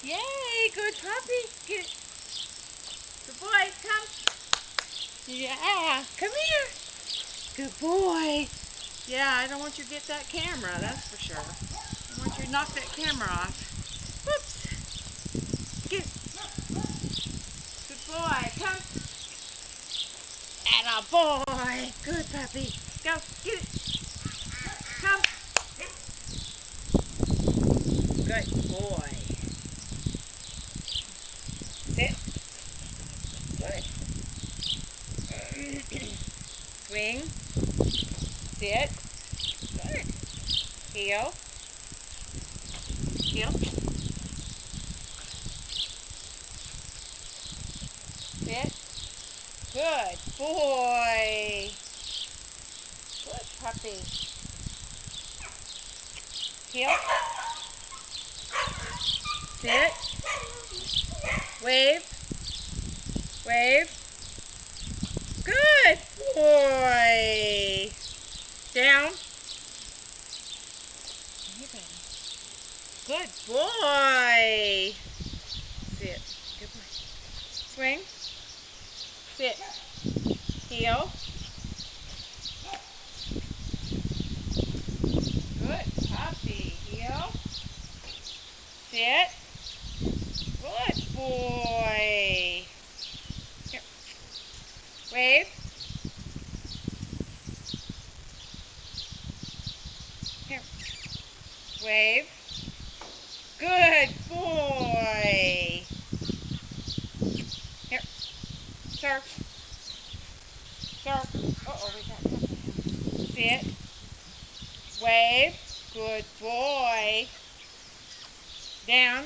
Yay, good puppy. Get it. Good boy, come. Yeah, come here. Good boy. Yeah, I don't want you to get that camera, that's for sure. I want you to knock that camera off. Whoops. Get it. Good boy, come. Atta boy. Good puppy. Go, get it. Come. Good boy. Sit. Good. Swing. Sit. Good. Heel. Heel. Sit. Good boy. Good puppy. Heel. Sit. Wave. Wave. Good boy. Down. Hey, buddy. Good boy. Sit. Good boy. Swing. Sit. Heel. Good puppy. Heel. Sit. Good boy. Here. Wave. Here. Wave. Good boy. Here. Surf. Surf. Uh-oh, we got something. Sit. Wave. Good boy. Down.